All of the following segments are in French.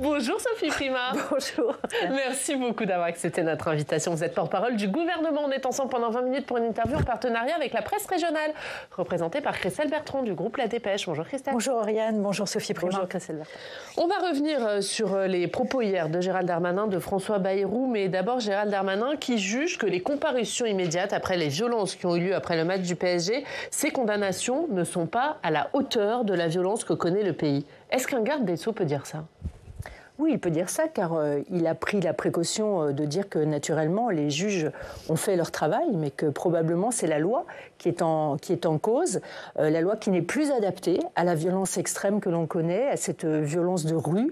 Bonjour Sophie Primas. Bonjour. Merci beaucoup d'avoir accepté notre invitation. Vous êtes porte-parole du gouvernement. On est ensemble pendant 20 minutes pour une interview en partenariat avec la presse régionale, représentée par Christelle Bertrand du groupe La Dépêche. Bonjour Christelle. Bonjour Oriane, bonjour Sophie Primas. Bonjour Christelle Bertrand. On va revenir sur les propos hier de Gérald Darmanin, de François Bayrou, mais d'abord Gérald Darmanin qui juge que les comparutions immédiates après les violences qui ont eu lieu après le match du PSG, ces condamnations ne sont pas à la hauteur de la violence que connaît le pays. Est-ce qu'un garde des Sceaux peut dire ça ? Oui, il peut dire ça car il a pris la précaution de dire que naturellement les juges ont fait leur travail, mais que probablement c'est la loi qui est en cause, la loi qui n'est plus adaptée à la violence extrême que l'on connaît, à cette violence de rue,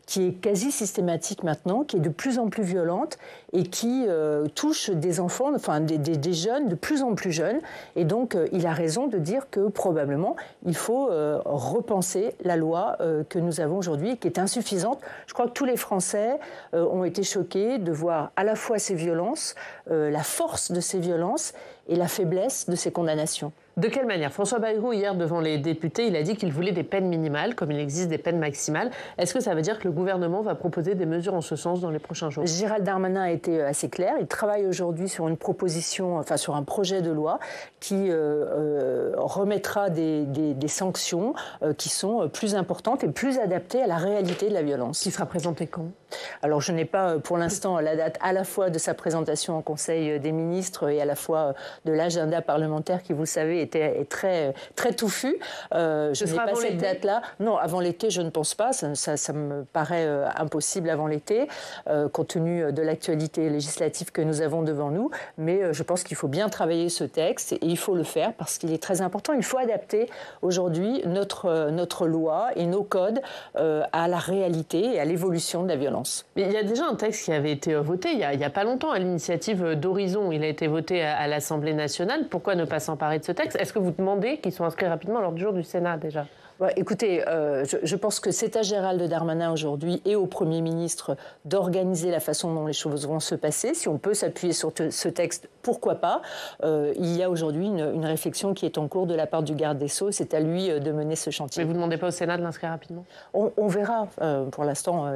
qui est quasi systématique maintenant, qui est de plus en plus violente et qui touche des enfants, enfin des jeunes de plus en plus jeunes. Et donc, il a raison de dire que probablement, il faut repenser la loi que nous avons aujourd'hui, qui est insuffisante. Je crois que tous les Français ont été choqués de voir à la fois ces violences, la force de ces violences et la faiblesse de ces condamnations. De quelle manière ? François Bayrou, hier, devant les députés, il a dit qu'il voulait des peines minimales, comme il existe des peines maximales. Est-ce que ça veut dire que le gouvernement va proposer des mesures en ce sens dans les prochains jours ? Gérald Darmanin a été assez clair. Il travaille aujourd'hui sur une proposition, enfin sur un projet de loi qui remettra des sanctions qui sont plus importantes et plus adaptées à la réalité de la violence. Qui sera présenté quand ? Alors, je n'ai pas pour l'instant la date à la fois de sa présentation en Conseil des ministres et à la fois de l'agenda parlementaire qui, vous le savez, est très touffu. Je n'ai pas cette date-là. Non, avant l'été, je ne pense pas. Ça me paraît impossible avant l'été, compte tenu de l'actualité législative que nous avons devant nous. Mais je pense qu'il faut bien travailler ce texte et il faut le faire parce qu'il est très important. Il faut adapter aujourd'hui notre loi et nos codes à la réalité et à l'évolution de la violence. Mais il y a déjà un texte qui avait été voté il y a pas longtemps à l'initiative d'Horizon. Il a été voté à l'Assemblée nationale. Pourquoi ne pas s'emparer de ce texte ? Est-ce que vous demandez qu'il soit inscrit rapidement à l'ordre du jour du Sénat déjà ? Écoutez, je pense que c'est à Gérald Darmanin aujourd'hui et au Premier ministre d'organiser la façon dont les choses vont se passer. Si on peut s'appuyer sur ce texte, pourquoi pas ? Il y a aujourd'hui une réflexion qui est en cours de la part du garde des Sceaux. C'est à lui de mener ce chantier. Mais vous ne demandez pas au Sénat de l'inscrire rapidement ? On verra. Pour l'instant,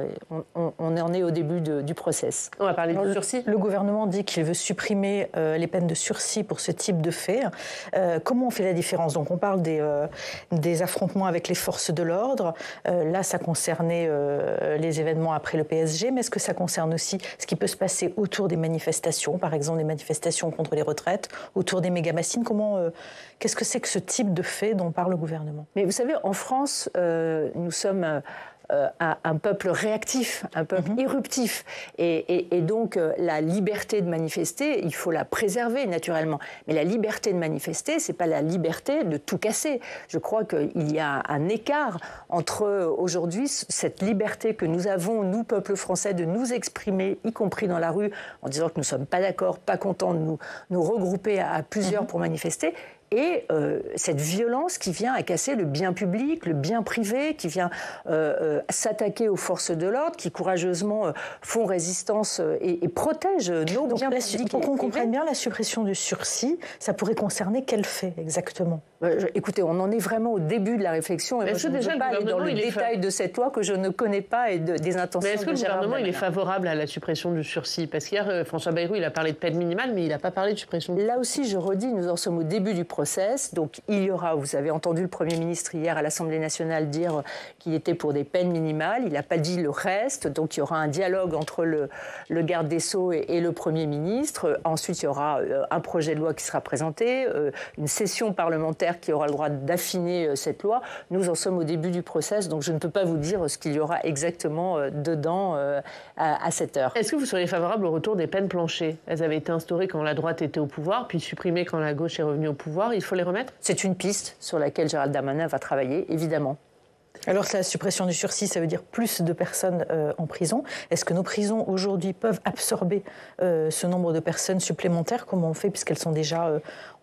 on en est au début du process. On va parler du sursis. Le gouvernement dit qu'il veut supprimer les peines de sursis pour ce type de fait. Comment on fait la différence ? Donc on parle des affrontements avec les forces de l'ordre. Là, ça concernait les événements après le PSG, mais est-ce que ça concerne aussi ce qui peut se passer autour des manifestations, par exemple des manifestations contre les retraites, autour des méga-bassines ? Qu'est-ce que c'est que ce type de fait dont parle le gouvernement ? Mais vous savez, en France, nous sommes un peuple réactif, un peuple irruptif. Et donc, la liberté de manifester, il faut la préserver naturellement. Mais la liberté de manifester, c'est pas la liberté de tout casser. Je crois qu'il y a un écart entre aujourd'hui cette liberté que nous avons, nous, peuple français, de nous exprimer, y compris dans la rue, en disant que nous sommes pas d'accord, pas contents de nous regrouper à plusieurs pour manifester, et cette violence qui vient à casser le bien public, le bien privé, qui vient s'attaquer aux forces de l'ordre, qui courageusement font résistance et protègent nos biens publics. Pour qu'on comprenne bien, la suppression du sursis, ça pourrait concerner quel fait exactement ? Écoutez, on en est vraiment au début de la réflexion. Et moi, je ne veux pas aller dans le détail de cette loi que je ne connais pas et des intentions. Mais est-ce que le gouvernement est favorable à la suppression du sursis ? Parce qu'hier, François Bayrou, il a parlé de peine minimale, mais il n'a pas parlé de suppression. Là aussi, je redis, nous en sommes au début du process. Donc, il y aura, vous avez entendu le Premier ministre hier à l'Assemblée nationale dire qu'il était pour des peines minimales. Il n'a pas dit le reste. Donc, il y aura un dialogue entre le garde des Sceaux et le Premier ministre. Ensuite, il y aura un projet de loi qui sera présenté, une session parlementaire qui aura le droit d'affiner cette loi. Nous en sommes au début du process, donc je ne peux pas vous dire ce qu'il y aura exactement dedans à cette heure. Est-ce que vous seriez favorable au retour des peines planchées ? Elles avaient été instaurées quand la droite était au pouvoir, puis supprimées quand la gauche est revenue au pouvoir. Il faut les remettre ? C'est une piste sur laquelle Gérald Darmanin va travailler, évidemment. Alors, la suppression du sursis, ça veut dire plus de personnes en prison. Est-ce que nos prisons, aujourd'hui, peuvent absorber ce nombre de personnes supplémentaires ? Comment on fait, puisqu'elles sont déjà,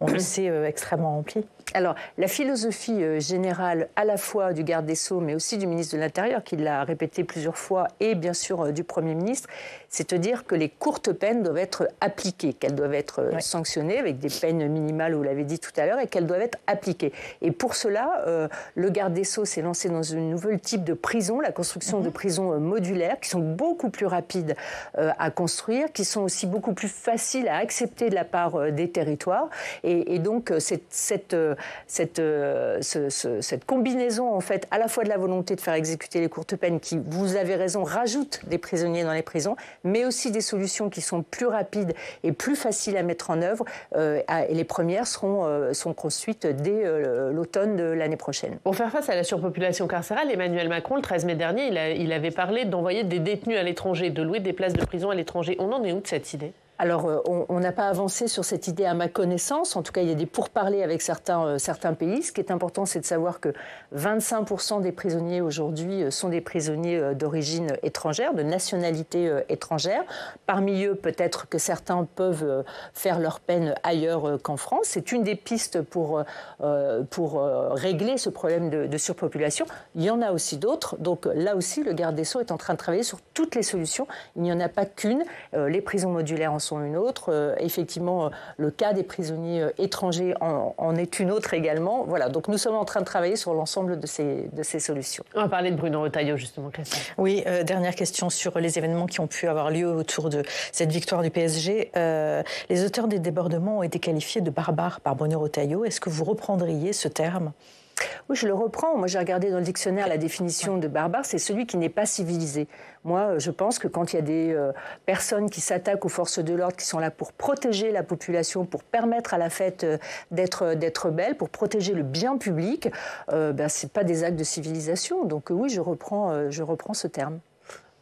on le sait, extrêmement remplies ? Alors, la philosophie générale à la fois du garde des Sceaux, mais aussi du ministre de l'Intérieur, qui l'a répété plusieurs fois, et bien sûr du Premier ministre, c'est de dire que les courtes peines doivent être appliquées, qu'elles doivent être sanctionnées avec des peines minimales, vous l'avez dit tout à l'heure, et qu'elles doivent être appliquées. Et pour cela, le garde des Sceaux s'est lancé dans un nouvel type de prison, la construction de prisons modulaires, qui sont beaucoup plus rapides à construire, qui sont aussi beaucoup plus faciles à accepter de la part des territoires. Et donc, cette combinaison, en fait, à la fois de la volonté de faire exécuter les courtes peines, qui, vous avez raison, rajoute des prisonniers dans les prisons, mais aussi des solutions qui sont plus rapides et plus faciles à mettre en œuvre. Et les premières sont construites dès l'automne de l'année prochaine. Pour faire face à la surpopulation carcérale, Emmanuel Macron, le 13 mai dernier, il avait parlé d'envoyer des détenus à l'étranger, de louer des places de prison à l'étranger. On en est où de cette idée ? Alors, on n'a pas avancé sur cette idée à ma connaissance. En tout cas, il y a des pourparlers avec certains pays. Ce qui est important, c'est de savoir que 25% des prisonniers aujourd'hui sont des prisonniers d'origine étrangère, de nationalité étrangère. Parmi eux, peut-être que certains peuvent faire leur peine ailleurs qu'en France. C'est une des pistes pour régler ce problème de surpopulation. Il y en a aussi d'autres. Donc là aussi, le garde des Sceaux est en train de travailler sur toutes les solutions. Il n'y en a pas qu'une. Les prisons modulaires en sont une autre. Effectivement, le cas des prisonniers étrangers en est une autre également. Voilà, donc nous sommes en train de travailler sur l'ensemble de ces solutions. On va parler de Bruno Retailleau, justement, Christiane. Oui, dernière question sur les événements qui ont pu avoir lieu autour de cette victoire du PSG. Les auteurs des débordements ont été qualifiés de barbares par Bruno Retailleau. Est-ce que vous reprendriez ce terme ? Oui, je le reprends. Moi, j'ai regardé dans le dictionnaire la définition de barbare, c'est celui qui n'est pas civilisé. Moi, je pense que quand il y a des personnes qui s'attaquent aux forces de l'ordre, qui sont là pour protéger la population, pour permettre à la fête d'être belle, pour protéger le bien public, c'est pas des actes de civilisation. Donc oui, je reprends ce terme.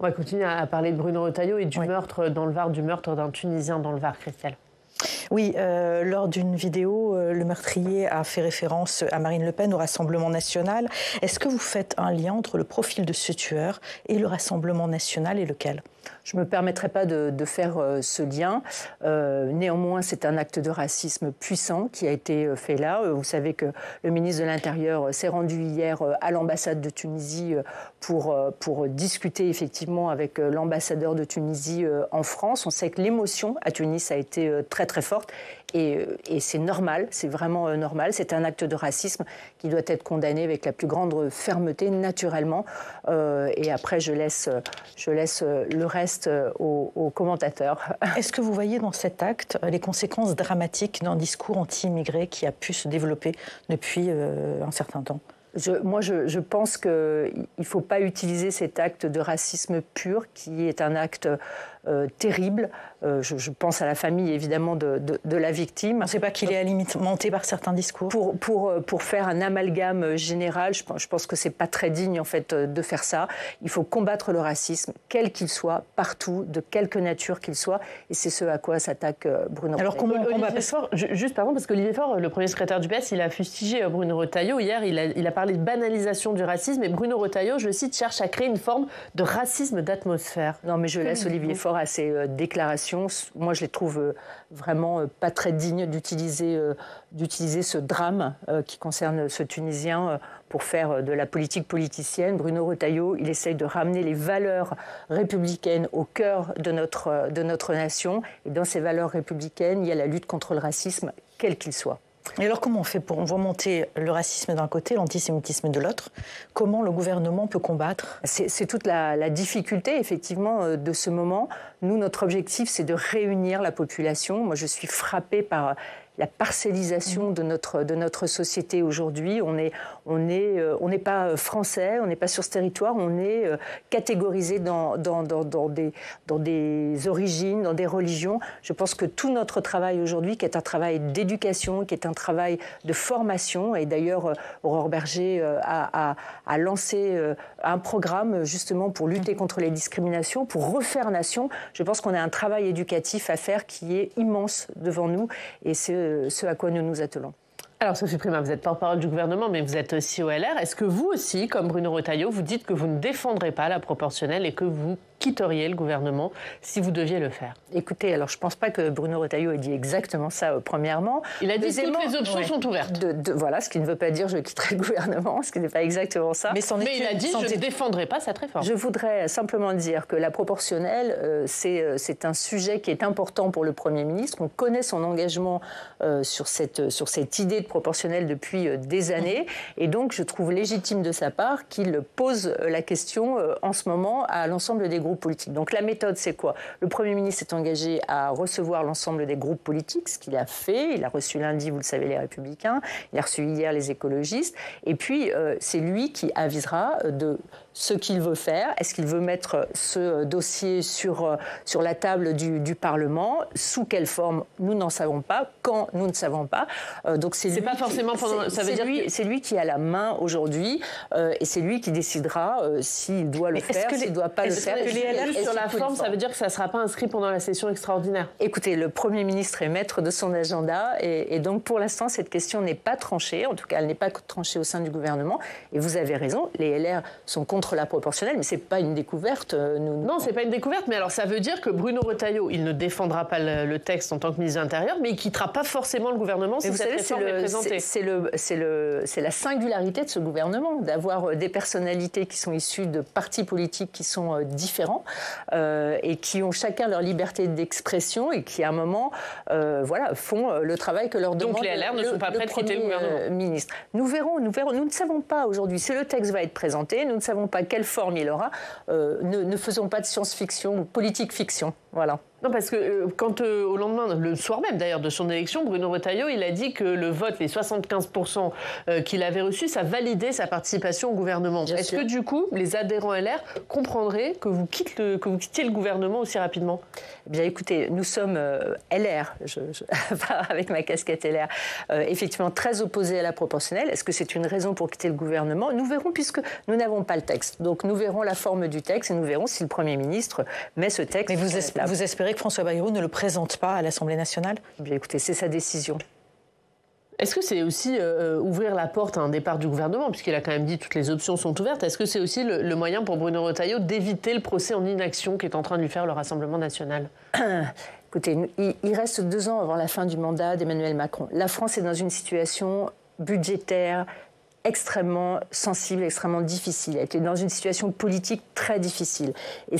On va continuer à parler de Bruno Retailleau et du meurtre dans le Var, du meurtre d'un Tunisien dans le Var, Christelle. Oui, lors d'une vidéo, le meurtrier a fait référence à Marine Le Pen, au Rassemblement national. Est-ce que vous faites un lien entre le profil de ce tueur et le Rassemblement national, et lequel ? Je ne me permettrai pas de faire ce lien. Néanmoins, c'est un acte de racisme puissant qui a été fait là. Vous savez que le ministre de l'Intérieur s'est rendu hier à l'ambassade de Tunisie pour discuter effectivement avec l'ambassadeur de Tunisie en France. On sait que l'émotion à Tunis a été très très forte. Et c'est normal, c'est vraiment normal. C'est un acte de racisme qui doit être condamné avec la plus grande fermeté, naturellement. Et après, je laisse le reste aux commentateurs. Est-ce que vous voyez dans cet acte les conséquences dramatiques d'un discours anti-immigré qui a pu se développer depuis un certain temps ? Je pense qu'il ne faut pas utiliser cet acte de racisme pur, qui est un acte terrible. Je pense à la famille, évidemment, de la victime. On ne sait pas qu'il est alimenté par certains discours. Pour faire un amalgame général, je pense que ce n'est pas très digne, en fait, de faire ça. Il faut combattre le racisme, quel qu'il soit, partout, de quelque nature qu'il soit. Et c'est ce à quoi s'attaque Bruno Retailleau. Alors, comment on combat juste pardon, parce qu'Olivier Faure, le premier secrétaire du PS, il a fustigé Bruno Retailleau. Hier, il a parlé de banalisation du racisme. Et Bruno Retailleau, je le cite, cherche à créer une forme de racisme d'atmosphère. Non, mais je laisse Olivier Faure à ses déclarations. Moi, je les trouve vraiment pas très dignes d'utiliser ce drame qui concerne ce Tunisien pour faire de la politique politicienne. Bruno Retailleau, il essaye de ramener les valeurs républicaines au cœur de notre nation. Et dans ces valeurs républicaines, il y a la lutte contre le racisme, quel qu'il soit. Et alors comment on fait pour remonter le racisme d'un côté, l'antisémitisme de l'autre ? Comment le gouvernement peut combattre ? C'est toute la difficulté, effectivement, de ce moment. Nous, notre objectif, c'est de réunir la population. Moi, je suis frappée par la parcellisation de notre société aujourd'hui. On n'est pas français, on n'est pas sur ce territoire, on est catégorisé dans des origines, dans des religions. Je pense que tout notre travail aujourd'hui, qui est un travail d'éducation, qui est un travail de formation, et d'ailleurs Aurore Berger a lancé un programme justement pour lutter contre les discriminations, pour refaire nation. Je pense qu'on a un travail éducatif à faire qui est immense devant nous, et c'est ce à quoi nous nous attelons. Alors Sophie Primas, vous êtes porte-parole du gouvernement, mais vous êtes aussi au LR. Est-ce que vous aussi, comme Bruno Retailleau, vous dites que vous ne défendrez pas la proportionnelle et que vous quitteriez le gouvernement si vous deviez le faire? Écoutez, alors je ne pense pas que Bruno Retailleau ait dit exactement ça premièrement. Il a dit que toutes les options sont ouvertes. Voilà, ce qui ne veut pas dire je quitterai le gouvernement, ce qui n'est pas exactement ça. Mais il a dit je ne défendrai pas cette réforme. Je voudrais simplement dire que la proportionnelle, c'est un sujet qui est important pour le Premier ministre. On connaît son engagement sur cette idée de proportionnelle depuis des années. Et donc, je trouve légitime de sa part qu'il pose la question en ce moment à l'ensemble des groupes politiques. Donc, la méthode, c'est quoi? Le Premier ministre s'est engagé à recevoir l'ensemble des groupes politiques, ce qu'il a fait. Il a reçu lundi, vous le savez, les Républicains. Il a reçu hier les écologistes. Et puis, c'est lui qui avisera de ce qu'il veut faire. Est-ce qu'il veut mettre ce dossier sur la table du Parlement? Sous quelle forme? Nous n'en savons pas. Quand? Nous ne savons pas. Donc c'est pas forcément pendant. Ça veut dire c'est lui qui a la main aujourd'hui et c'est lui qui décidera s'il doit le faire, s'il ne doit pas le faire. Sur la forme, ça veut dire que ça ne sera pas inscrit pendant la session extraordinaire. Écoutez, le Premier ministre est maître de son agenda et donc pour l'instant cette question n'est pas tranchée. En tout cas, elle n'est pas tranchée au sein du gouvernement. Et vous avez raison, les LR sont contre la proportionnelle, mais c'est pas une découverte. Non, c'est pas une découverte, mais alors ça veut dire que Bruno Retailleau, il ne défendra pas le texte en tant que ministre de l'Intérieur, mais il quittera pas forcément le gouvernement si cette réforme est présentée. C'est la singularité de ce gouvernement, d'avoir des personnalités qui sont issues de partis politiques qui sont différents et qui ont chacun leur liberté d'expression et qui, à un moment, font le travail que leur demande. Donc les LR ne sont pas prêts de quitter le gouvernement. Ministre. Nous verrons. Nous ne savons pas aujourd'hui. Si le texte va être présenté, nous ne savons pas quelle forme il aura. Ne faisons pas de science-fiction ou politique-fiction. Voilà. Non, parce que quand au lendemain, le soir même d'ailleurs de son élection, Bruno Retailleau, il a dit que le vote, les 75% qu'il avait reçus, ça validait sa participation au gouvernement. Est-ce que du coup, les adhérents LR comprendraient que vous quittiez le gouvernement aussi rapidement? Eh bien écoutez, nous sommes LR, avec ma casquette LR, effectivement très opposés à la proportionnelle. Est-ce que c'est une raison pour quitter le gouvernement? Nous verrons puisque nous n'avons pas le texte. Donc nous verrons la forme du texte et nous verrons si le Premier ministre met ce texte. Mais vous espérez que François Bayrou ne le présente pas à l'Assemblée nationale? Bien écoutez, c'est sa décision. Est-ce que c'est aussi ouvrir la porte à un départ du gouvernement, puisqu'il a quand même dit que toutes les options sont ouvertes? Est-ce que c'est aussi le moyen pour Bruno Retailleau d'éviter le procès en inaction qu'est en train de lui faire le Rassemblement national? Écoutez, il reste 2 ans avant la fin du mandat d'Emmanuel Macron. La France est dans une situation budgétaire extrêmement sensible, extrêmement difficile. Elle est dans une situation politique très difficile. Et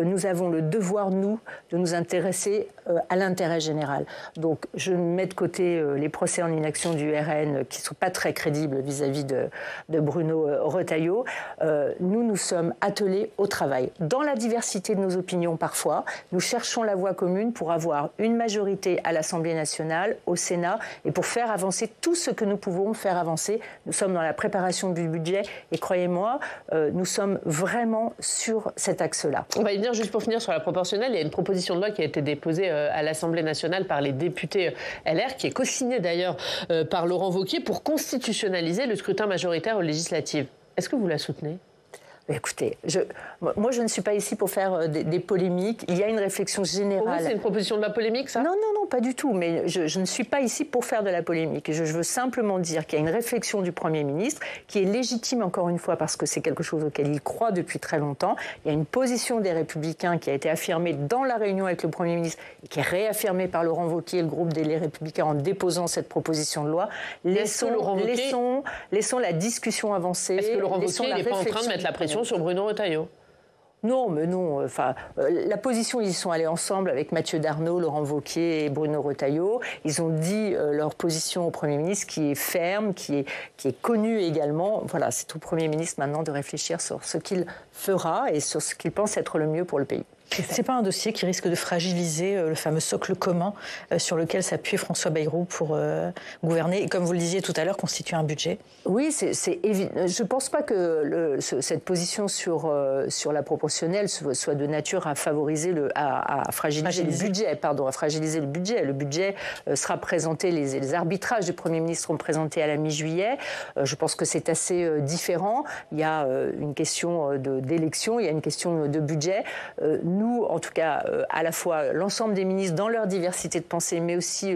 nous avons le devoir, nous, de nous intéresser à l'intérêt général. Donc, je mets de côté les procès en inaction du RN qui ne sont pas très crédibles vis-à-vis de Bruno Retailleau. Nous sommes attelés au travail. Dans la diversité de nos opinions, parfois, nous cherchons la voie commune pour avoir une majorité à l'Assemblée nationale, au Sénat, et pour faire avancer tout ce que nous pouvons faire avancer. Nous sommes dans la préparation du budget et croyez-moi, nous sommes vraiment sur cet axe-là. On va y venir juste pour finir sur la proportionnelle. Il y a une proposition de loi qui a été déposée à l'Assemblée nationale par les députés LR, qui est co-signée d'ailleurs par Laurent Wauquiez pour constitutionnaliser le scrutin majoritaire aux législatives. Est-ce que vous la soutenez ? Écoutez, moi je ne suis pas ici pour faire des polémiques. Il y a une réflexion générale. Pour vous, c'est une proposition de la polémique, ça? Non, pas du tout. Mais je ne suis pas ici pour faire de la polémique. Je veux simplement dire qu'il y a une réflexion du Premier ministre qui est légitime, encore une fois, parce que c'est quelque chose auquel il croit depuis très longtemps. Il y a une position des Républicains qui a été affirmée dans la réunion avec le Premier ministre et qui est réaffirmée par Laurent Wauquiez et le groupe des Républicains en déposant cette proposition de loi. Laissons la discussion avancer. Est-ce que Laurent Wauquiez n'est pas en train de mettre la pression sur Bruno Retailleau? Non, mais non. Enfin, la position, ils y sont allés ensemble avec Mathieu Darnaud, Laurent Wauquiez et Bruno Retailleau. Ils ont dit leur position au Premier ministre qui est ferme, qui est connue également. Voilà, c'est au Premier ministre maintenant de réfléchir sur ce qu'il fera et sur ce qu'il pense être le mieux pour le pays. C'est pas un dossier qui risque de fragiliser le fameux socle commun sur lequel s'appuie François Bayrou pour gouverner et, comme vous le disiez tout à l'heure, constituer un budget? Oui, c'est évident. Je ne pense pas que cette position sur la proportionnelle soit de nature à favoriser à fragiliser le budget. Pardon, à fragiliser le budget. Le budget sera présenté, les arbitrages du Premier ministre seront présentés à la mi-juillet. Je pense que c'est assez différent. Il y a une question d'élection, il y a une question de budget. nous, en tout cas, à la fois l'ensemble des ministres dans leur diversité de pensée, mais aussi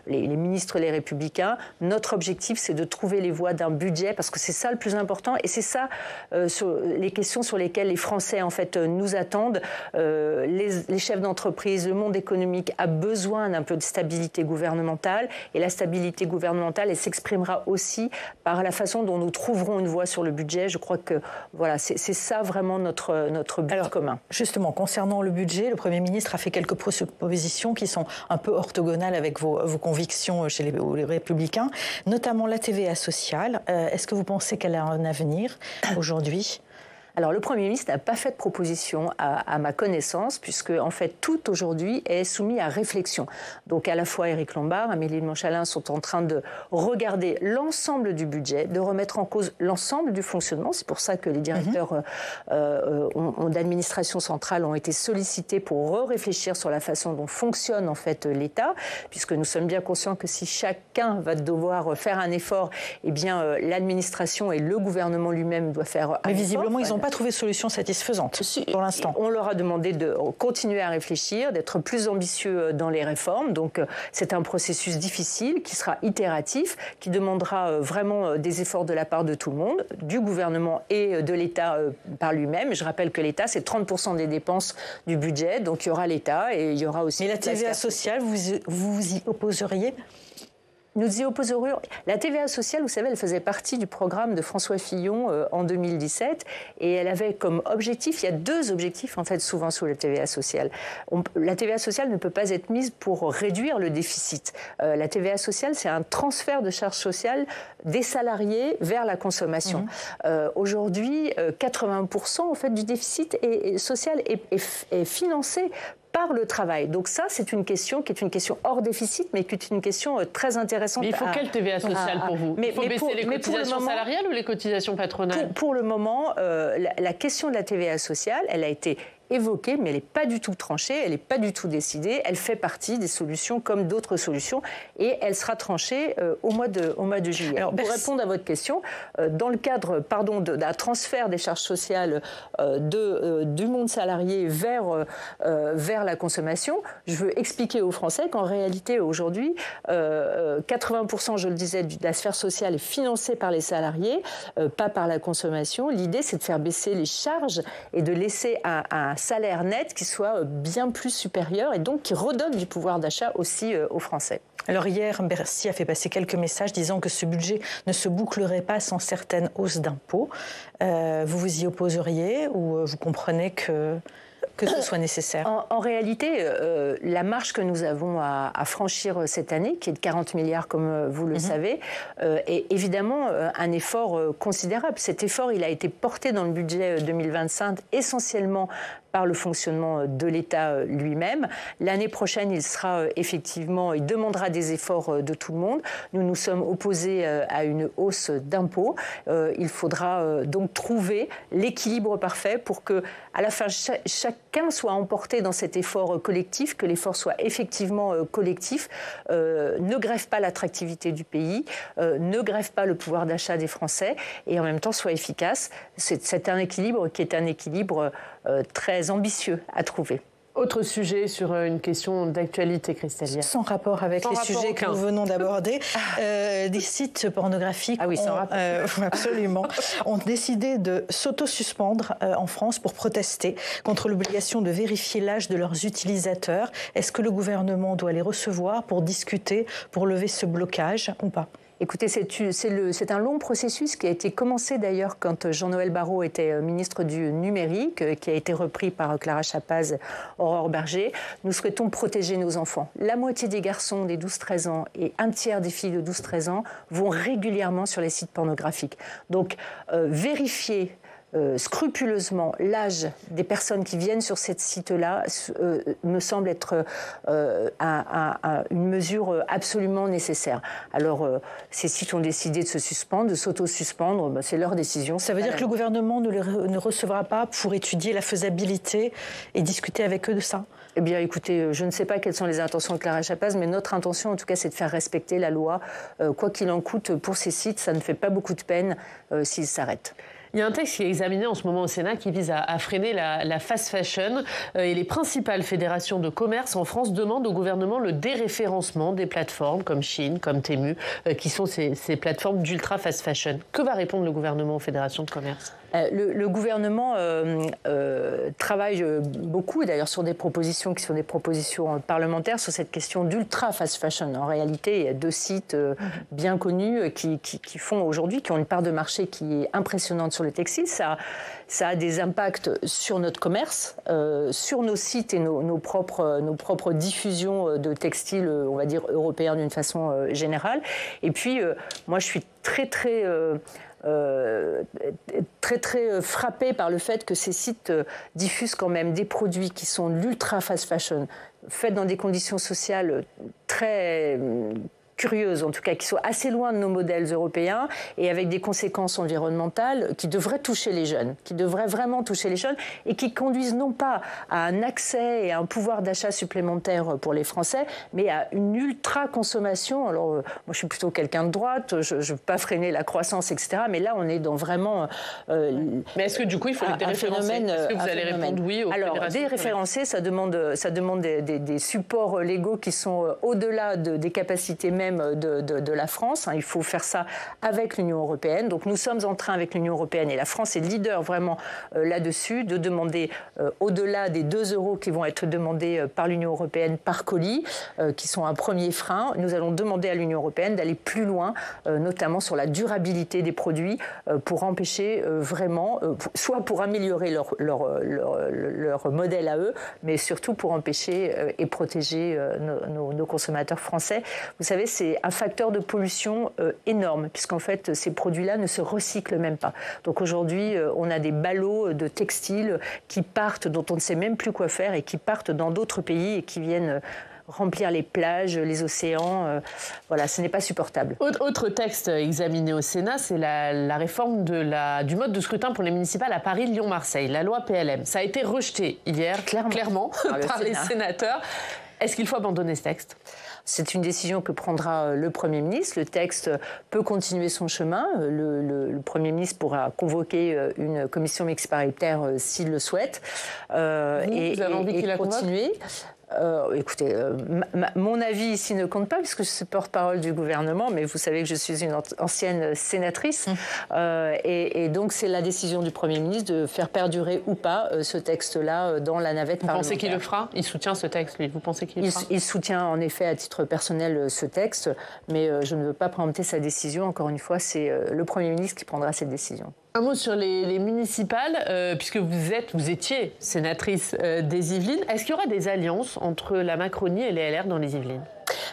les ministres, les Républicains, notre objectif, c'est de trouver les voies d'un budget, parce que c'est ça le plus important, et c'est ça les questions sur lesquelles les Français, en fait, nous attendent. Les chefs d'entreprise, le monde économique a besoin d'un peu de stabilité gouvernementale, et la stabilité gouvernementale, elle s'exprimera aussi par la façon dont nous trouverons une voie sur le budget. Je crois que voilà, c'est ça vraiment notre but commun. Justement, concernant le budget, le Premier ministre a fait quelques propositions qui sont un peu orthogonales avec vos convictions chez les Républicains, notamment la TVA sociale. Est-ce que vous pensez qu'elle a un avenir aujourd'hui ? Alors, le Premier ministre n'a pas fait de proposition à ma connaissance, puisque, en fait, tout aujourd'hui est soumis à réflexion. Donc, à la fois Éric Lombard, Amélie de Montchalin sont en train de regarder l'ensemble du budget, de remettre en cause l'ensemble du fonctionnement. C'est pour ça que les directeurs d'administration centrale ont été sollicités pour réfléchir sur la façon dont fonctionne, en fait, l'État, puisque nous sommes bien conscients que si chacun va devoir faire un effort, eh bien, l'administration et le gouvernement lui-même doivent faire un effort. Mais visiblement, ils n'ont pas trouvé de solution satisfaisante pour l'instant. On leur a demandé de continuer à réfléchir, d'être plus ambitieux dans les réformes. Donc, c'est un processus difficile qui sera itératif, qui demandera vraiment des efforts de la part de tout le monde, du gouvernement et de l'État par lui-même. Je rappelle que l'État, c'est 30% des dépenses du budget. Donc, il y aura l'État et il y aura aussi... Mais la TVA sociale, vous vous y opposeriez ? Nous y opposerions. La TVA sociale, vous savez, elle faisait partie du programme de François Fillon en 2017 et elle avait comme objectif, il y a deux objectifs en fait souvent sous la TVA sociale. La TVA sociale ne peut pas être mise pour réduire le déficit. La TVA sociale, c'est un transfert de charges sociales des salariés vers la consommation. Aujourd'hui, 80% en fait du déficit social est financé par le travail. Donc ça, c'est une question qui est une question hors déficit, mais qui est une question très intéressante. Mais il faut quelle TVA sociale pour vous ? Il faut baisser les cotisations salariales ou les cotisations patronales ? Pour le moment, la question de la TVA sociale, elle a été évoquée, mais elle n'est pas du tout tranchée, elle n'est pas du tout décidée. Elle fait partie des solutions comme d'autres solutions et elle sera tranchée au mois de juillet. Alors, pour répondre à votre question, dans le cadre d'un transfert des charges sociales du monde salarié vers la consommation, je veux expliquer aux Français qu'en réalité, aujourd'hui, 80%, je le disais, de la sphère sociale est financée par les salariés, pas par la consommation. L'idée, c'est de faire baisser les charges et de laisser un salaire net qui soit bien plus supérieur et donc qui redonne du pouvoir d'achat aussi aux Français. Alors hier, Bercy a fait passer quelques messages disant que ce budget ne se bouclerait pas sans certaines hausses d'impôts. Vous vous y opposeriez ou vous comprenez que ce soit nécessaire ? En réalité, la marge que nous avons à franchir cette année, qui est de 40 milliards comme vous le savez, est évidemment un effort considérable. Cet effort, il a été porté dans le budget 2025 essentiellement par le fonctionnement de l'État lui-même. L'année prochaine, il demandera des efforts de tout le monde. Nous nous sommes opposés à une hausse d'impôts. Il faudra donc trouver l'équilibre parfait pour que, à la fin, chacun soit emporté dans cet effort collectif, que l'effort soit effectivement collectif, ne grève pas l'attractivité du pays, ne grève pas le pouvoir d'achat des Français et en même temps soit efficace. C'est un équilibre qui est un équilibre très ambitieux à trouver. Autre sujet sur une question d'actualité, Christelle. Sans rapport avec les sujets que nous venons d'aborder, des sites pornographiques absolument, ont décidé de s'auto-suspendre en France pour protester contre l'obligation de vérifier l'âge de leurs utilisateurs. Est-ce que le gouvernement doit les recevoir pour discuter, pour lever ce blocage ou pas ? Écoutez, c'est un long processus qui a été commencé d'ailleurs quand Jean-Noël Barrot était ministre du numérique, qui a été repris par Clara Chapaz, Aurore Berger. Nous souhaitons protéger nos enfants. La moitié des garçons des 12-13 ans et un tiers des filles de 12-13 ans vont régulièrement sur les sites pornographiques. Donc, vérifier scrupuleusement l'âge des personnes qui viennent sur ces sites-là me semble être une mesure absolument nécessaire. Alors, ces sites ont décidé de se suspendre, de s'auto-suspendre, c'est leur décision. Ça veut dire que le gouvernement ne recevra pas pour étudier la faisabilité et discuter avec eux de ça ? Eh bien, écoutez, je ne sais pas quelles sont les intentions de Clara Chapaz, mais notre intention, en tout cas, c'est de faire respecter la loi. Quoi qu'il en coûte, pour ces sites, ça ne fait pas beaucoup de peine s'ils s'arrêtent. Il y a un texte qui est examiné en ce moment au Sénat qui vise à freiner la fast fashion. Et les principales fédérations de commerce en France demandent au gouvernement le déréférencement des plateformes comme Shein, comme Temu, qui sont ces plateformes d'ultra fast fashion. Que va répondre le gouvernement aux fédérations de commerce ? Le gouvernement travaille beaucoup, d'ailleurs, sur des propositions qui sont des propositions parlementaires sur cette question d'ultra fast fashion. En réalité, il y a 2 sites bien connus qui font aujourd'hui, qui ont une part de marché qui est impressionnante sur le textile. Ça a des impacts sur notre commerce, sur nos sites et nos propres diffusions de textiles, on va dire européens d'une façon générale. Et puis, moi, je suis très frappée par le fait que ces sites diffusent quand même des produits qui sont de l'ultra fast fashion, faits dans des conditions sociales très curieuses, en tout cas, qui sont assez loin de nos modèles européens et avec des conséquences environnementales qui devraient toucher les jeunes, qui devraient vraiment toucher les jeunes et qui conduisent non pas à un accès et à un pouvoir d'achat supplémentaire pour les Français, mais à une ultra-consommation. Alors, moi, je suis plutôt quelqu'un de droite, je ne veux pas freiner la croissance, etc., mais là, on est dans vraiment... mais est-ce que, du coup, il faut les déréférencer ? Est-ce que vous allez répondre oui aux fédérations ? Alors, déréférencer, ça demande des supports légaux qui sont au-delà des capacités même de la France. Il faut faire ça avec l'Union européenne. Donc nous sommes en train avec l'Union européenne, et la France est leader vraiment là-dessus, de demander au-delà des 2 € qui vont être demandés par l'Union européenne par colis, qui sont un premier frein. Nous allons demander à l'Union européenne d'aller plus loin, notamment sur la durabilité des produits, pour empêcher vraiment, soit pour améliorer leur modèle à eux, mais surtout pour empêcher et protéger nos consommateurs français. Vous savez, c'est un facteur de pollution énorme, puisqu'en fait, ces produits-là ne se recyclent même pas. Donc aujourd'hui, on a des ballots de textiles qui partent, dont on ne sait même plus quoi faire, et qui partent dans d'autres pays et qui viennent remplir les plages, les océans. Voilà, ce n'est pas supportable. Autre texte examiné au Sénat, c'est la réforme du mode de scrutin pour les municipales à Paris, Lyon, Marseille, la loi PLM. Ça a été rejeté hier, clairement par les sénateurs. Est-ce qu'il faut abandonner ce texte ? C'est une décision que prendra le Premier ministre. Le texte peut continuer son chemin. Le Premier ministre pourra convoquer une commission mixte paritaire s'il le souhaite. Vous avez envie qu'il la continuer. Écoutez, mon avis ici ne compte pas puisque je suis porte-parole du gouvernement, mais vous savez que je suis une ancienne sénatrice et donc c'est la décision du Premier ministre de faire perdurer ou pas ce texte-là dans la navette parlementaire. Vous pensez qu'il le fera ? Il soutient ce texte, lui. Vous pensez qu'il le fera ? Il soutient en effet à titre personnel ce texte, mais je ne veux pas préempter sa décision. Encore une fois, c'est le Premier ministre qui prendra cette décision. Un mot sur les municipales, puisque vous étiez sénatrice des Yvelines. Est-ce qu'il y aura des alliances entre la Macronie et les LR dans les Yvelines ?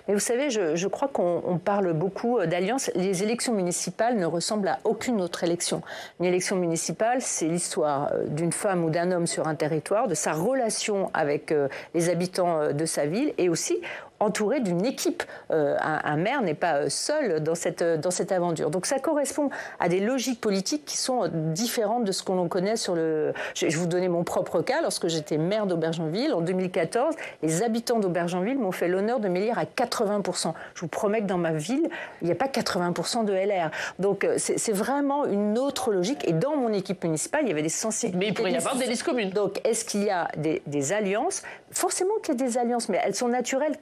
Mais vous savez, je crois qu'on parle beaucoup d'alliances. Les élections municipales ne ressemblent à aucune autre élection. Une élection municipale, c'est l'histoire d'une femme ou d'un homme sur un territoire, de sa relation avec les habitants de sa ville et aussi entouré d'une équipe. Un maire n'est pas seul dans cette aventure. Donc ça correspond à des logiques politiques qui sont différentes de ce qu'on connaît sur le... Je vais vous donner mon propre cas. Lorsque j'étais maire d'Aubergenville, en 2014, les habitants d'Aubergenville m'ont fait l'honneur de m'élire à 80%. Je vous promets que dans ma ville, il n'y a pas 80% de LR. Donc c'est vraiment une autre logique. Et dans mon équipe municipale, il y avait des sensibilités. Mais il pourrait y avoir des listes communes. Donc est-ce qu'il y a des alliances ? Forcément qu'il y a des alliances, mais elles sont naturelles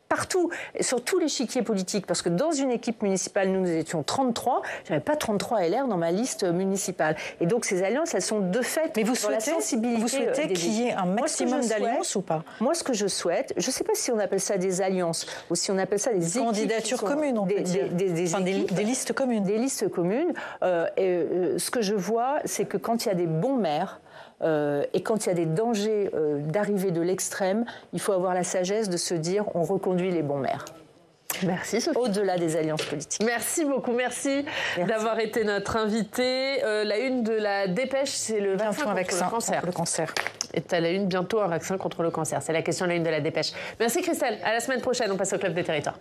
partout, sur tous les chiquiers politiques, parce que dans une équipe municipale, nous étions 33, je n'avais pas 33 LR dans ma liste municipale. Et donc ces alliances, elles sont de fait mais vous dans la sensibilité. Vous souhaitez qu'il y ait un maximum d'alliances ou pas ? Moi, ce que je souhaite, je ne sais pas si on appelle ça des alliances ou si on appelle ça des candidatures communes, on peut dire. Des listes communes. Des listes communes. Ce que je vois, c'est que quand il y a des bons maires, et quand il y a des dangers d'arriver de l'extrême, il faut avoir la sagesse de se dire on reconduit les bons maires. Merci Sophie. Au-delà des alliances politiques. Merci beaucoup, merci d'avoir été notre invitée. La une de la dépêche, c'est le vaccin contre le cancer. Et à la une, bientôt un vaccin contre le cancer. C'est la question de la une de la dépêche. Merci Christelle, à la semaine prochaine, on passe au Club des Territoires.